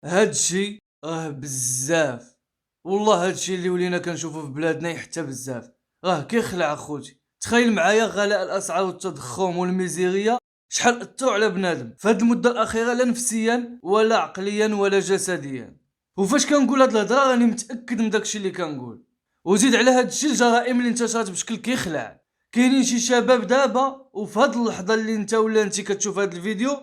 هادشي راه بزاف. والله هادشي اللي ولينا كنشوفو في بلادنا حتى بزاف، راه كيخلع اخوتي. تخيل معايا غلاء الاسعار والتضخم والميزيريا شحال اثروا على بنادم في هاد المده الاخيره، لا نفسيا ولا عقليا ولا جسديا. وفاش كنقول هاد الهضره راني متاكد من داكشي اللي كنقول. وزيد على هادشي الجرائم اللي انتشرت بشكل كيخلع. كاينين شي شباب دابا وفي هاد اللحظه اللي انت ولا انت كتشوف هاد الفيديو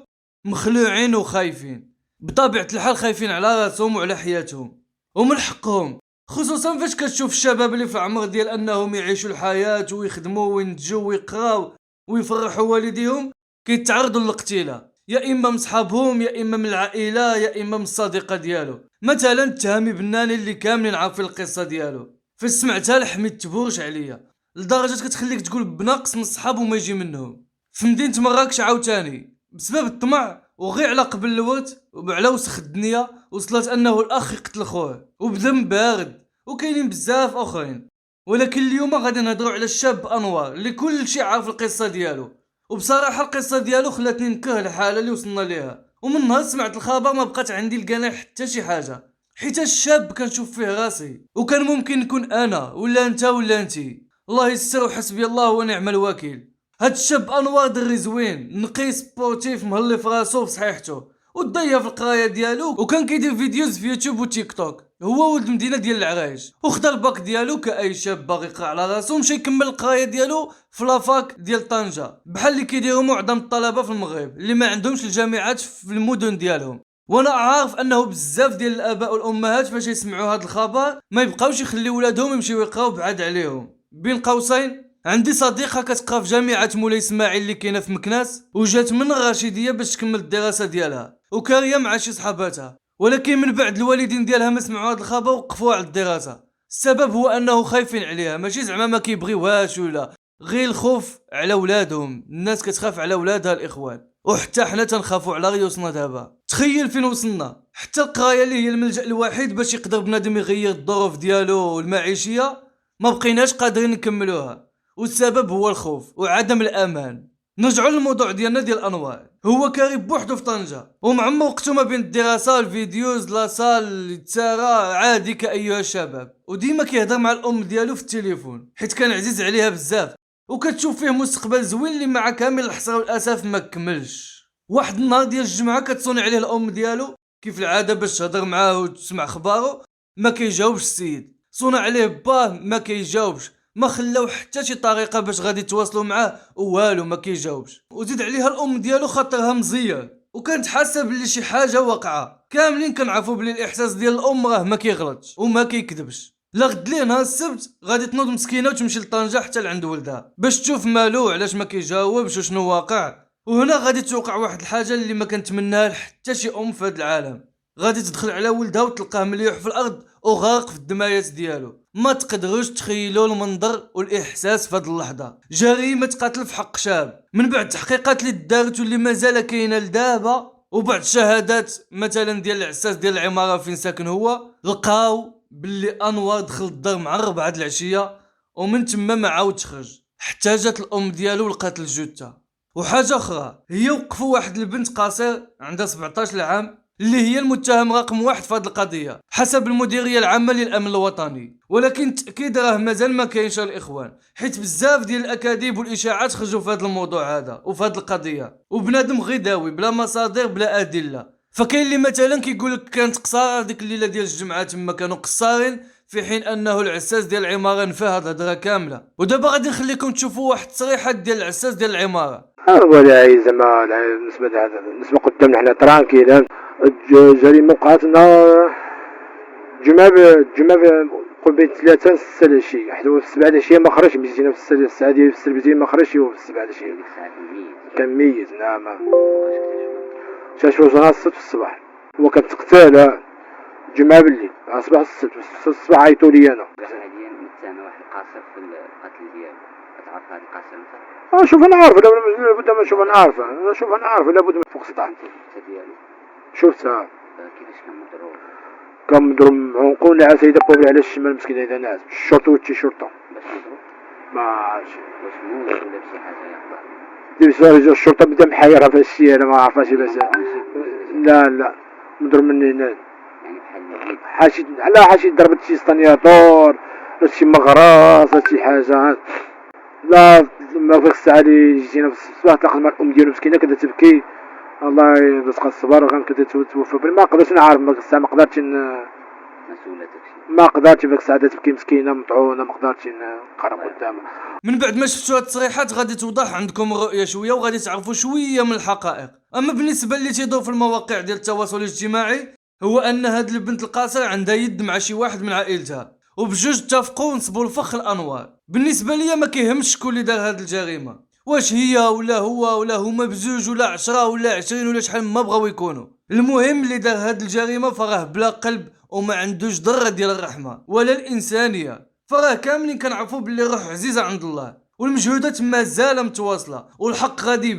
مخلوعين وخايفين، بطبيعة الحال خايفين على راسهم وعلى حياتهم. ومن حقهم، خصوصا فاش كتشوف الشباب اللي في العمر ديال انهم يعيشوا الحياة ويخدموا وينتجوا ويقراو ويفرحوا والديهم، كيتعرضوا للاقتلاع، يا اما من صحابهم يا اما من العائلة يا اما من الصديقة ديالو. مثلا التهامي بناني اللي كاملين عارفين القصة ديالو، فاش سمعتها لحميت تبورش عليا لدرجة كتخليك تقول بنقص من الصحاب وما يجي منهم. في مدينة مراكش عاوتاني بسبب الطمع وغير على قبل الوقت وعلى وسخ الدنيا وصلت انه الاخ يقتل خوه وبدم بارد. وكاينين بزاف اخرين، ولكن اليوم غادي نهضروا على الشاب انوار اللي كل شيء عارف القصه ديالو. وبصراحه القصه ديالو خلاتني نكره الحاله اللي وصلنا ليها، ومن نهار سمعت الخبر ما بقات عندي لقانا حتى شي حاجه، حيت الشاب كنشوف فيه راسي، وكان ممكن نكون انا ولا انت ولا انتي. الله يستر وحسبي الله ونعم الوكيل. هاد الشاب انوار دري زوين نقي سبورتيف مهلي في راسو في صحيحته وضيع في القرايه ديالو، وكان كيدير فيديوز في يوتيوب وتيك توك. هو ولد المدينه ديال العرايش وخدا الباك ديالو كاي شاب باغي يقرا على راسو، مشى يكمل القرايه ديالو في لافاك ديال طنجه بحال اللي كيديروا معظم الطلبه في المغرب اللي ما عندهمش الجامعات في المدن ديالهم. وانا عارف انه بزاف ديال الاباء والامهات فاش يسمعوا هذا الخبر ما يبقاوش يخليو ولادهم يمشيو يقراو بعاد عليهم. بين قوسين، عندي صديقه كتقرا في جامعه مولاي اسماعيل اللي كاينه في مكناس، وجات من الرشيديه باش تكمل الدراسه ديالها وكاريه مع شي صحاباتها، ولكن من بعد الوالدين ديالها ما سمعوا هذا الخبر وقفوا على الدراسه. السبب هو انه خايفين عليها، ماشي زعما ما كيبغيوهاش ولا، غير الخوف على ولادهم. الناس كتخاف على ولادها الاخوان، وحتى حنا تنخافوا على ريوسنا دابا. تخيل فين وصلنا، حتى القرايه اللي هي الملجا الوحيد باش يقدر بنادم يغير الظروف ديالو المعيشيه ما بقيناش قادرين نكملوها، والسبب هو الخوف وعدم الامان. نرجعوا للموضوع ديالنا ديال انوار. هو كاري بوحدو في طنجه ومعمر وقته ما بين الدراسه الفيديوز لاصال يتسارى عادي كايها الشباب، وديما كيهضر مع الام ديالو في التليفون حيت كان عزيز عليها بزاف، وكتشوف فيه مستقبل زوين اللي مع كامل الحسره والاسف ما كملش. واحد النهار ديال الجمعه كتصوني عليه الام ديالو كيف العاده باش تهضر معاه وتسمع اخباره، ما كيجاوبش السيد. صونا عليه باه ما كيجاوبش، ما خلاو حتى شي طريقه باش غادي يتواصلوا معاه والو ما كيجاوبش. وزيد عليها الام ديالو خاطرها مزيان وكانت حاسه بلي شي حاجه واقعه. كاملين كنعرفوا بلي الاحساس ديال الام راه ما كيغلطش وما كيكذبش. لا غد ليه نهار السبت غادي تنوض مسكينه وتمشي لطنجه حتى لعند ولدها باش تشوف مالو علاش ما كيجاوبش وشنو واقع. وهنا غادي توقع واحد الحاجه اللي ما كنتمناها لحتى شي ام في هذا العالم. غادي تدخل على ولدها وتلقاه مليح في الارض وغارق في الدمايات ديالو. ما تقدروش تخيلوا المنظر والاحساس في هذه اللحظه. جريمه قتل في حق شاب من بعد تحقيقات اللي دارت واللي مازال كاينه لدابا، وبعد الشهادات مثلا ديال العساس ديال العماره فين ساكن هو، لقاو باللي انوار دخل الدار مع 4 د العشيه ومن تما ما عاودش خرج حتى جات الام ديالو لقات الجثه. وحاجه اخرى، هي وقفوا واحد البنت قصير عندها 17 عام اللي هي المتهم رقم 1 في هذه القضيه حسب المديريه العامه للامن الوطني، ولكن التاكيد راه مازال ما كاينش الاخوان، حيت بزاف ديال الاكاذيب والاشاعات خرجوا في هذا الموضوع هذا وفي هذه القضيه، وبنادم غداوي بلا مصادر بلا ادله. فكاين اللي مثلا كيقول لك كانت قصاره ديك الليله ديال الجمعه تما كانوا قصارين، في حين انه العساس ديال العماره نفى هاد الهضره كامله. ودابا غادي نخليكم تشوفوا واحد التصريحات ديال العساس ديال العماره. ولا زعما بالنسبه قدامنا حنا ترانكيل. الجريمه وقعت نهار الجمعة قرب 3 الساعة العشية، حيت هو في 7 العشية ما خرجش، مشينا في الساعة ديال السربيزين ما خرجش، هو في 7 العشية كان ميت. نعم شاف نهار 6 في الصباح هو كان تقتال الجمعة بالليل صباح السبت الصباح عيطوا لي انا. هادي متهمة واحد القاصر في القتل ديالو، كتعرف هاد القاصر انت؟ شوف انا عارف لابد ما نشوف انا عارف لابد من فوق سطح ديالو شفتها كيفاش كان مضروب. كان مضروب عنقو نعاس يدبوا على الشمال مسكين هذا ناس الشرطة والتي شرطة باش مضروب ما عرفتش واش موت ولا بشي حاجة يعقل. الشرطة بدا محيرها في الشيء انا ما عرفاش بس لا مضروب من هنا يعني بحال اليد. حاشي ضربت شي سطانياتور ولا شي مغراس ولا شي حاجه. لا ما فيك الساعه اللي جينا في الصباح تلاقى مع الام ديالو مسكينه كدا تبكي، الله يرزقها الصبر، وغير كدا توفى. ما قدرتش نعرف ديك الساعه، ما قدرتش مسؤولة داكشي. ما قدرتش ديك الساعه تبكي مسكينه مطعونه، ما قدرتش نقرب قدامها. من بعد ما شفتوا هاد التصريحات غادي توضح عندكم الرؤيه شويه وغادي تعرفوا شويه من الحقائق. اما بالنسبه اللي تيدور في المواقع ديال التواصل الاجتماعي هو ان هاد البنت القاصر عندها يد مع شي واحد من عائلتها، وبجوج اتفقوا ونصبوا الفخ الانوار. بالنسبه ليا ما كيهمش شكون اللي دار هاد الجريمه، واش هي ولا هو ولا هما بزوج ولا 10 ولا 20 ولا شحال ما بغاو يكونوا. المهم اللي دار هاد الجريمه فراه بلا قلب وما عندوش ذره ديال الرحمه ولا الانسانيه. فراه كاملين كنعرفوا باللي الروح عزيزه عند الله، والمجهودات مازال متواصله، والحق غادي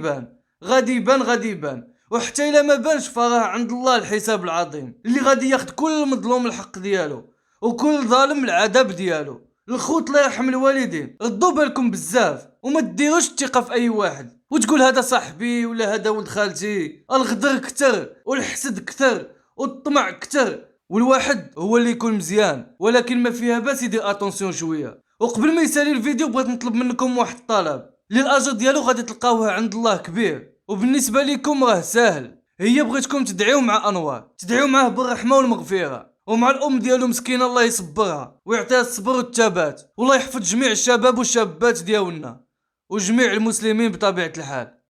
يبان وحتى الا ما بانش فراه عند الله الحساب العظيم اللي غادي ياخذ كل مظلوم الحق ديالو وكل ظالم العذاب ديالو. الخوت الله يرحم الوالدين، ردوا بالكم بزاف وما ديروش الثقه في اي واحد وتقول هذا صاحبي ولا هذا ولد خالتي. الغدر كتر والحسد كتر والطمع كتر، والواحد هو اللي يكون مزيان ولكن ما فيها باس يدير اتونسيون شويه. وقبل ما يسالي الفيديو بغيت نطلب منكم واحد الطلب اللي الاجر ديالو غادي تلقاوه عند الله كبير، وبالنسبه لكم راه ساهل. هي بغيتكم تدعيو مع انوار، تدعيو معاه بالرحمه والمغفره، ومع الام ديالو مسكينه الله يصبرها ويعطيها الصبر والثبات، والله يحفظ جميع الشباب والشابات ديالنا وجميع المسلمين بطبيعه الحال.